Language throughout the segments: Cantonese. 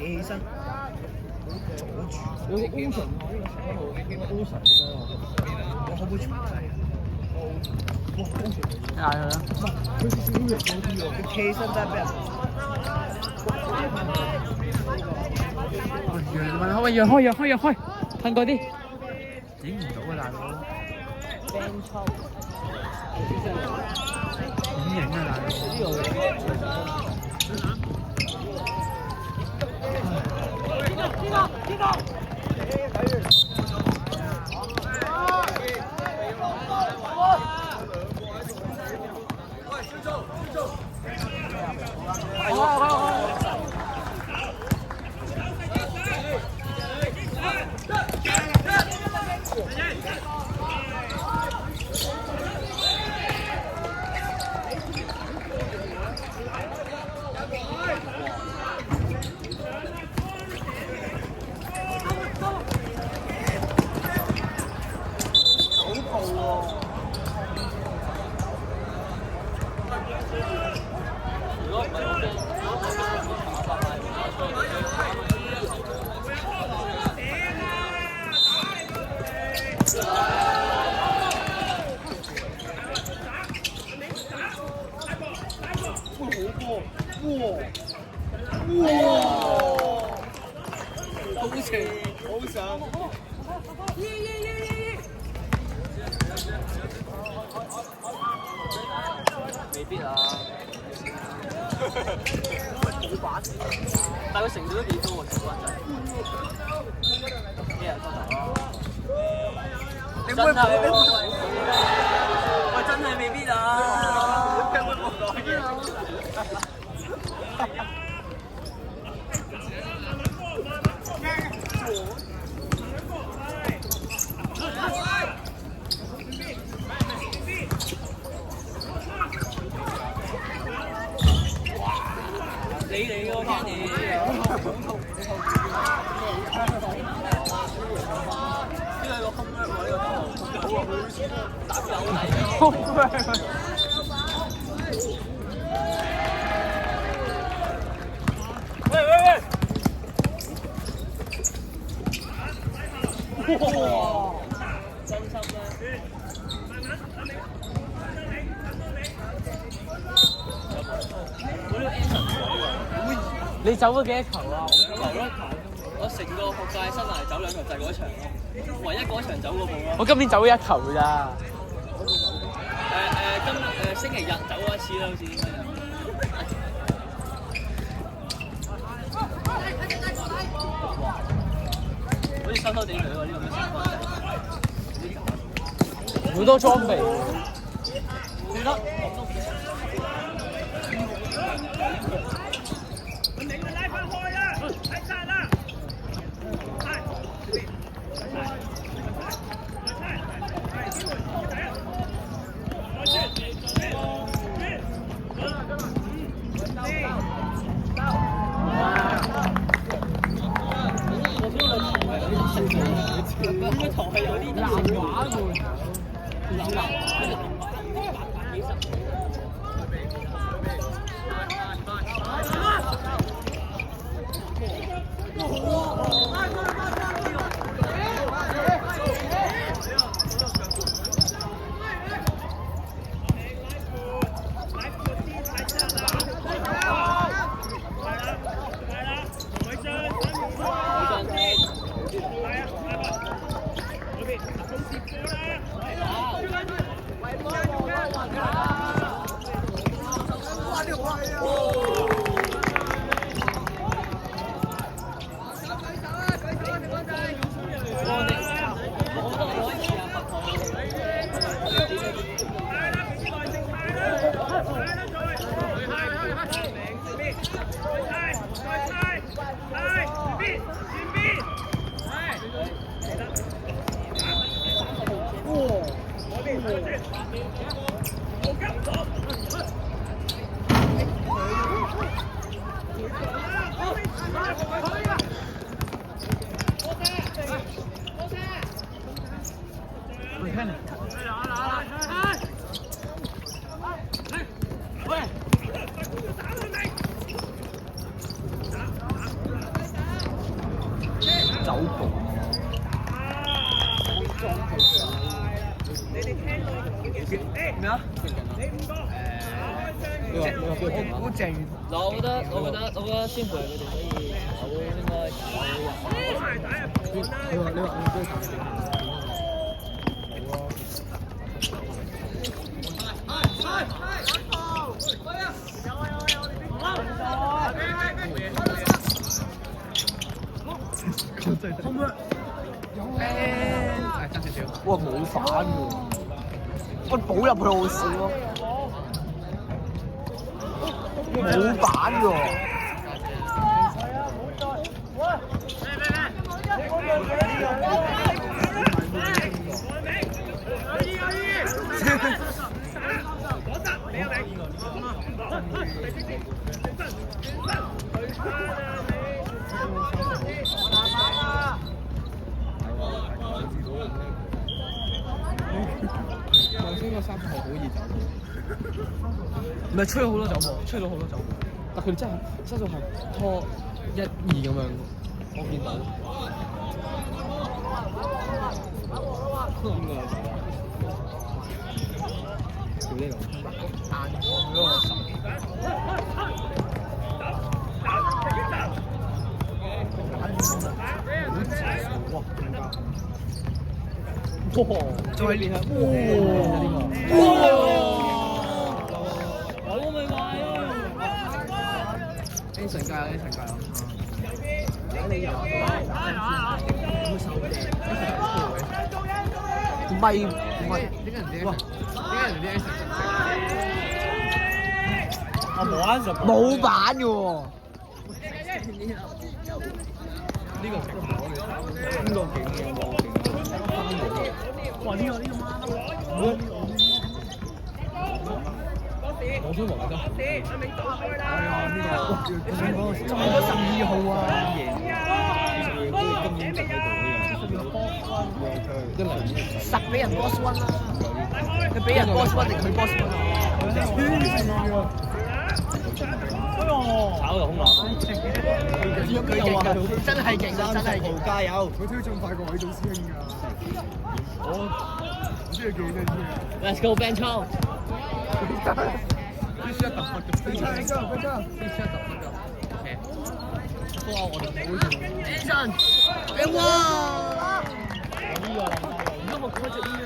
企起身，阻住。有個 ocean 喎，呢個 ocean 我可唔可以重製啊？哇！ocean 嗌佢啦。佢少少弱嗰啲喎，佢企起身真係俾人。可唔可以讓開？噴過啲。影唔到啊，大佬。點影啊，大佬？未必啊，但係佢成績都幾高喎，小關仔。幾人分頭咯？真係喎，喂，真係未必啊！你嚟喎 Kenny， 呢個空咩喎？呢個好啊，佢打有底。空咩？喂！哇！真心咧。你走咗幾多球啊？我成個學界生涯走2球就係嗰場咯，唯一嗰場走過步咯。我今年走咗1球咋。星期日走過1次啦，好似應該有。好似收收地佢喎，呢個咩情況？好多裝備。算啦。個頭係有啲南華喎，手部。咩啊？你話邊個勁啊？好正。我覺得先培佢哋可以應該你話我都係可唔可以？爭少少。哇！冇反喎，我補入去好少咯，冇反喎。頭先個三分係好易走，唔係吹咗好多走步，吹到好多走步，但佢哋真係質素係拖1、2咁樣，我見到。邊個？佢呢度。哇！再練下，我未買！A 神加油 ，A 神加油！唔係，點解人哋哇？點解人哋 A 神我冇啱就冇版嘅喎。呢個勁我哋呢個勁嘅喎。哇！呢個我想話真係啊！呢個中咗12號啊！今日實俾人 boss one 啦，佢俾人 boss one 定佢 boss one 啊？炒又好難，佢勁啊！真係勁啊！真係勁！加油！佢推進快過偉祖師兄㗎。我唔知佢幾叻添。 Let's go Ben Chong。必須一突破嘅。必須一突破嘅。OK。不過我哋冇做。Jason，你哇！而家我開隻醫院。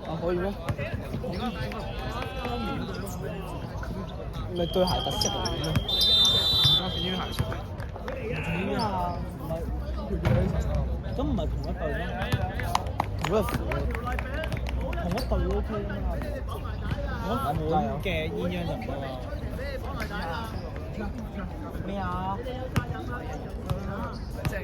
啊可以咩？咪對鞋特色嚟嘅咩？唔關事，應該鞋色。點啊？咁唔係同一隊咩？同一款。同一隊 OK 啊嘛。同一款嘅鴛鴦就唔得啦。咩啊？即係。